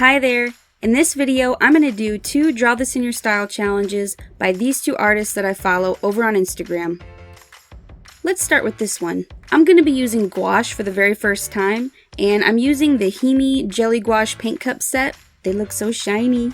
Hi there! In this video, I'm going to do 2 Draw This in Your Style challenges by these 2 artists that I follow over on Instagram. Let's start with this one. I'm going to be using gouache for the very first time, and I'm using the Himi Jelly Gouache paint cup set. They look so shiny.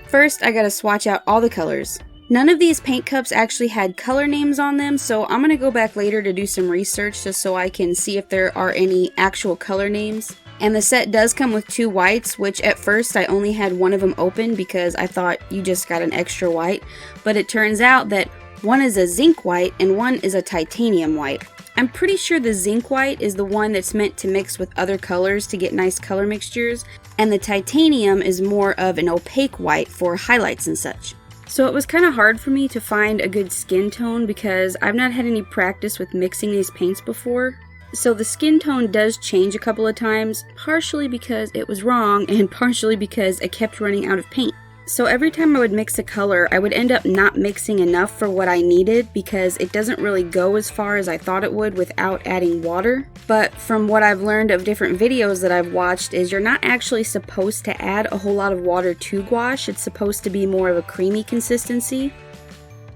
First, I gotta swatch out all the colors. None of these paint cups actually had color names on them, so I'm going to go back later to do some research just so I can see if there are any actual color names. And the set does come with 2 whites, which at first I only had one of them open because I thought you just got an extra white. But it turns out that one is a zinc white and one is a titanium white. I'm pretty sure the zinc white is the one that's meant to mix with other colors to get nice color mixtures, and the titanium is more of an opaque white for highlights and such. So it was kind of hard for me to find a good skin tone because I've not had any practice with mixing these paints before. So the skin tone does change a couple of times, partially because it was wrong and partially because I kept running out of paint. So every time I would mix a color, I would end up not mixing enough for what I needed because it doesn't really go as far as I thought it would without adding water. But from what I've learned of different videos that I've watched is you're not actually supposed to add a whole lot of water to gouache. It's supposed to be more of a creamy consistency.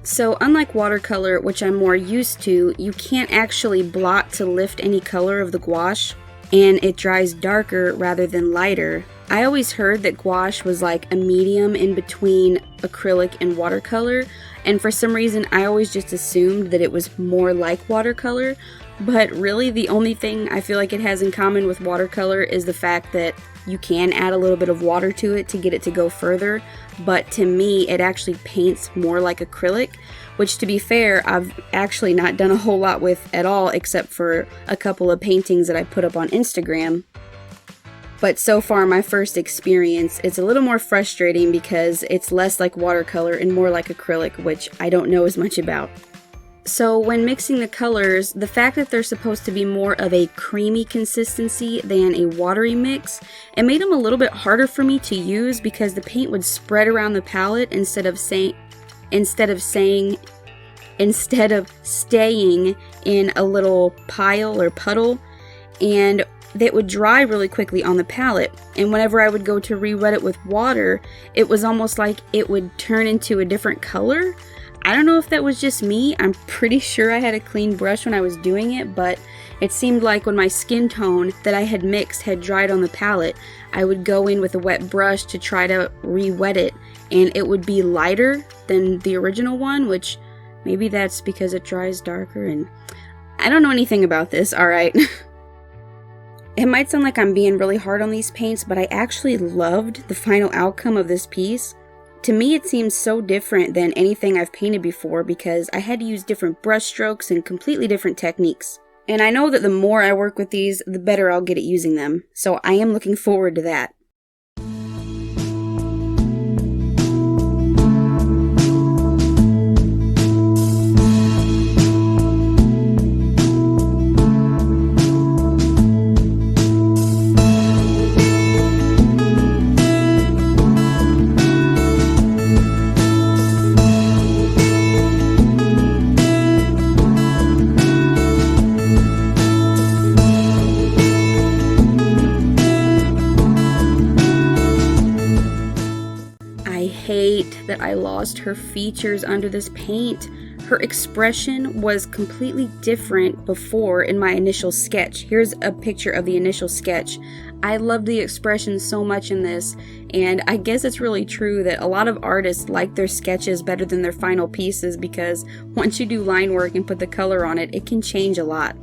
So unlike watercolor, which I'm more used to, you can't actually blot to lift any color of the gouache, and it dries darker rather than lighter. I always heard that gouache was like a medium in between acrylic and watercolor, and for some reason I always just assumed that it was more like watercolor, but really the only thing I feel like it has in common with watercolor is the fact that you can add a little bit of water to it to get it to go further, but to me it actually paints more like acrylic, which to be fair I've actually not done a whole lot with at all except for a couple of paintings that I put up on Instagram. But so far my first experience, it's a little more frustrating because it's less like watercolor and more like acrylic, which I don't know as much about. So when mixing the colors, the fact that they're supposed to be more of a creamy consistency than a watery mix, it made them a little bit harder for me to use because the paint would spread around the palette instead of staying in a little pile or puddle, and that would dry really quickly on the palette. And whenever I would go to re-wet it with water, it was almost like it would turn into a different color. I don't know if that was just me. I'm pretty sure I had a clean brush when I was doing it, but it seemed like when my skin tone that I had mixed had dried on the palette, I would go in with a wet brush to try to re-wet it, and it would be lighter than the original one, which maybe that's because it dries darker, and I don't know anything about this, alright? It might sound like I'm being really hard on these paints, but I actually loved the final outcome of this piece. To me, it seems so different than anything I've painted before because I had to use different brush strokes and completely different techniques. And I know that the more I work with these, the better I'll get at using them. So I am looking forward to that. I hate that I lost her features under this paint. Her expression was completely different before in my initial sketch. Here's a picture of the initial sketch. I love the expression so much in this, and I guess it's really true that a lot of artists like their sketches better than their final pieces because once you do line work and put the color on it, it can change a lot.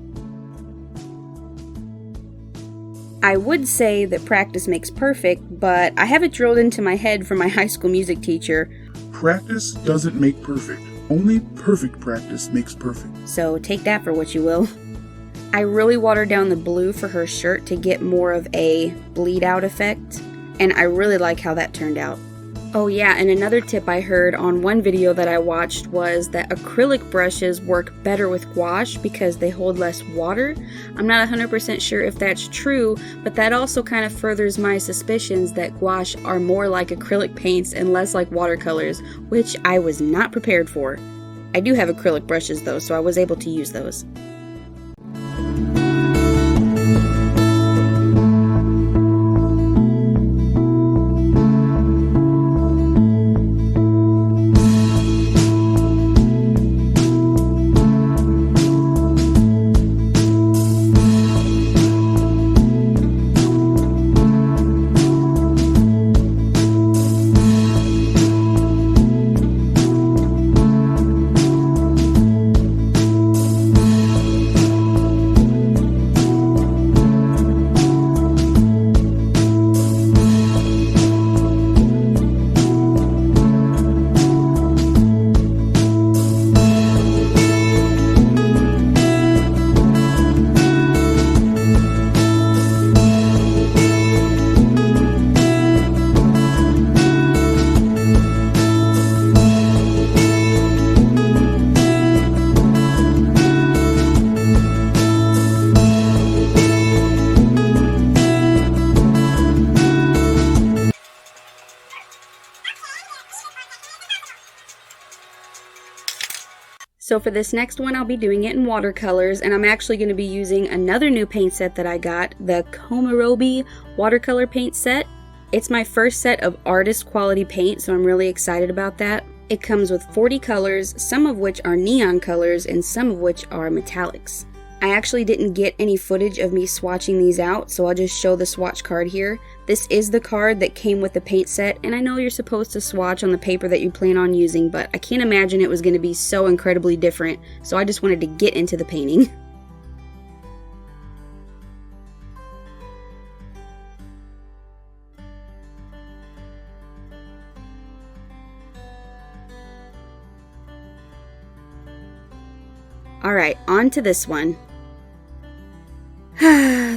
I would say that practice makes perfect, but I have it drilled into my head from my high school music teacher. Practice doesn't make perfect. Only perfect practice makes perfect. So take that for what you will. I really watered down the blue for her shirt to get more of a bleed out effect, and I really like how that turned out. Oh yeah, and another tip I heard on one video that I watched was that acrylic brushes work better with gouache because they hold less water. I'm not 100% sure if that's true, but that also kind of furthers my suspicions that gouache are more like acrylic paints and less like watercolors, which I was not prepared for. I do have acrylic brushes though, so I was able to use those. So for this next one, I'll be doing it in watercolors, and I'm actually going to be using another new paint set that I got, the Komarobi watercolor paint set. It's my first set of artist quality paint, so I'm really excited about that. It comes with 40 colors, some of which are neon colors and some of which are metallics. I actually didn't get any footage of me swatching these out, so I'll just show the swatch card here. This is the card that came with the paint set, and I know you're supposed to swatch on the paper that you plan on using, but I can't imagine it was going to be so incredibly different, so I just wanted to get into the painting. Alright, on to this one.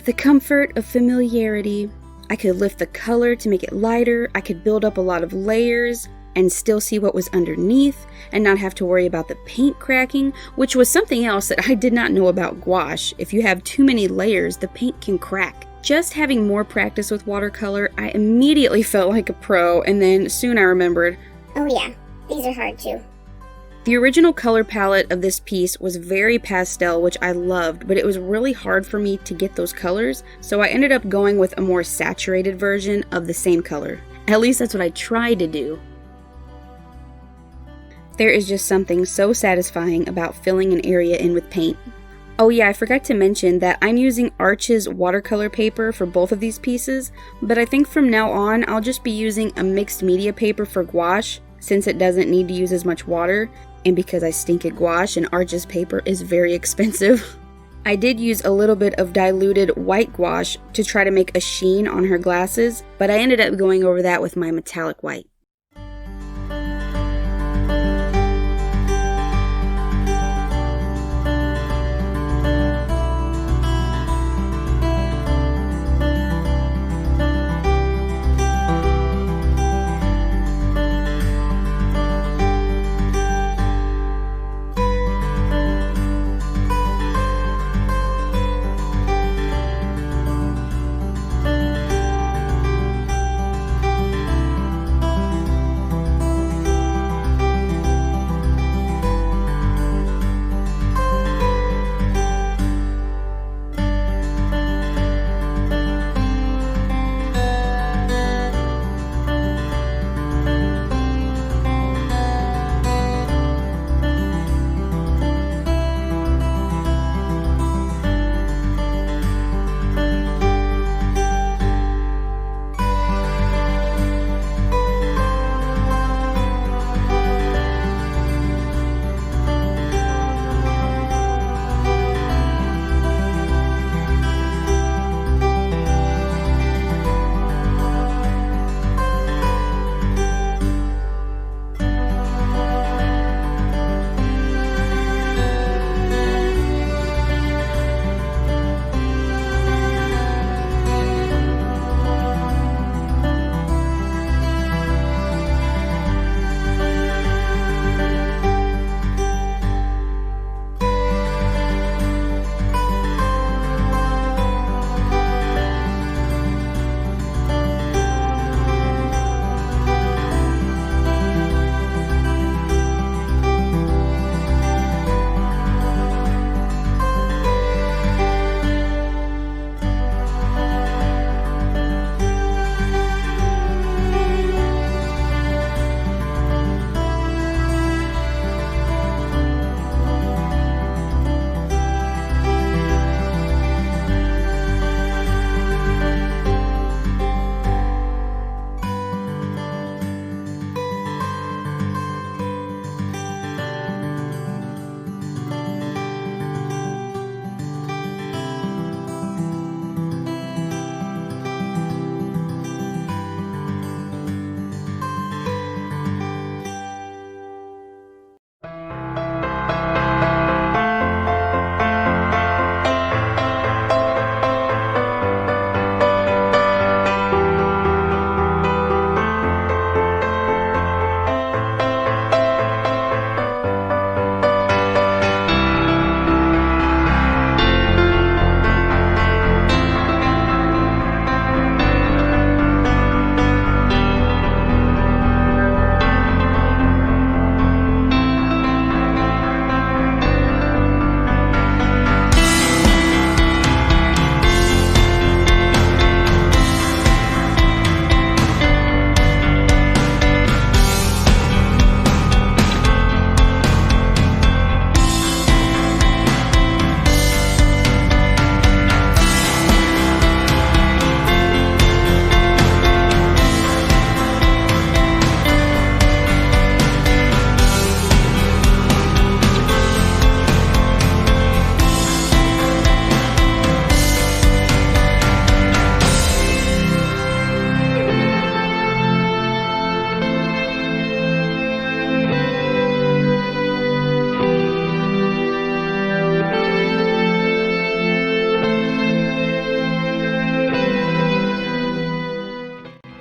The comfort of familiarity. I could lift the color to make it lighter, I could build up a lot of layers and still see what was underneath and not have to worry about the paint cracking, which was something else that I did not know about gouache. If you have too many layers, the paint can crack. Just having more practice with watercolor, I immediately felt like a pro, and then soon I remembered, oh yeah, these are hard too. The original color palette of this piece was very pastel, which I loved, but it was really hard for me to get those colors, so I ended up going with a more saturated version of the same color. At least that's what I tried to do. There is just something so satisfying about filling an area in with paint. Oh yeah, I forgot to mention that I'm using Arch's watercolor paper for both of these pieces, but I think from now on I'll just be using a mixed media paper for gouache, since it doesn't need to use as much water, and because I stink at gouache and Arch's paper is very expensive. I did use a little bit of diluted white gouache to try to make a sheen on her glasses, but I ended up going over that with my metallic white.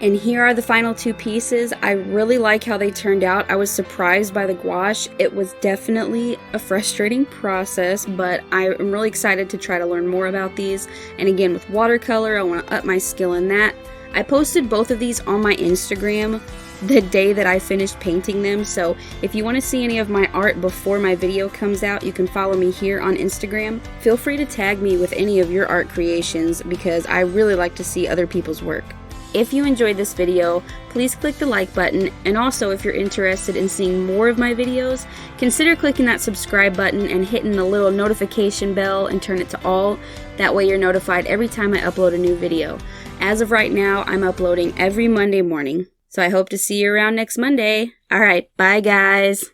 And here are the final 2 pieces. I really like how they turned out. I was surprised by the gouache. It was definitely a frustrating process, but I am really excited to try to learn more about these. And again, with watercolor, I want to up my skill in that. I posted both of these on my Instagram the day that I finished painting them, so if you want to see any of my art before my video comes out, you can follow me here on Instagram. Feel free to tag me with any of your art creations because I really like to see other people's work. If you enjoyed this video, please click the like button, and also if you're interested in seeing more of my videos, consider clicking that subscribe button and hitting the little notification bell and turn it to all. That way you're notified every time I upload a new video. As of right now, I'm uploading every Monday morning, so I hope to see you around next Monday. Alright, bye guys!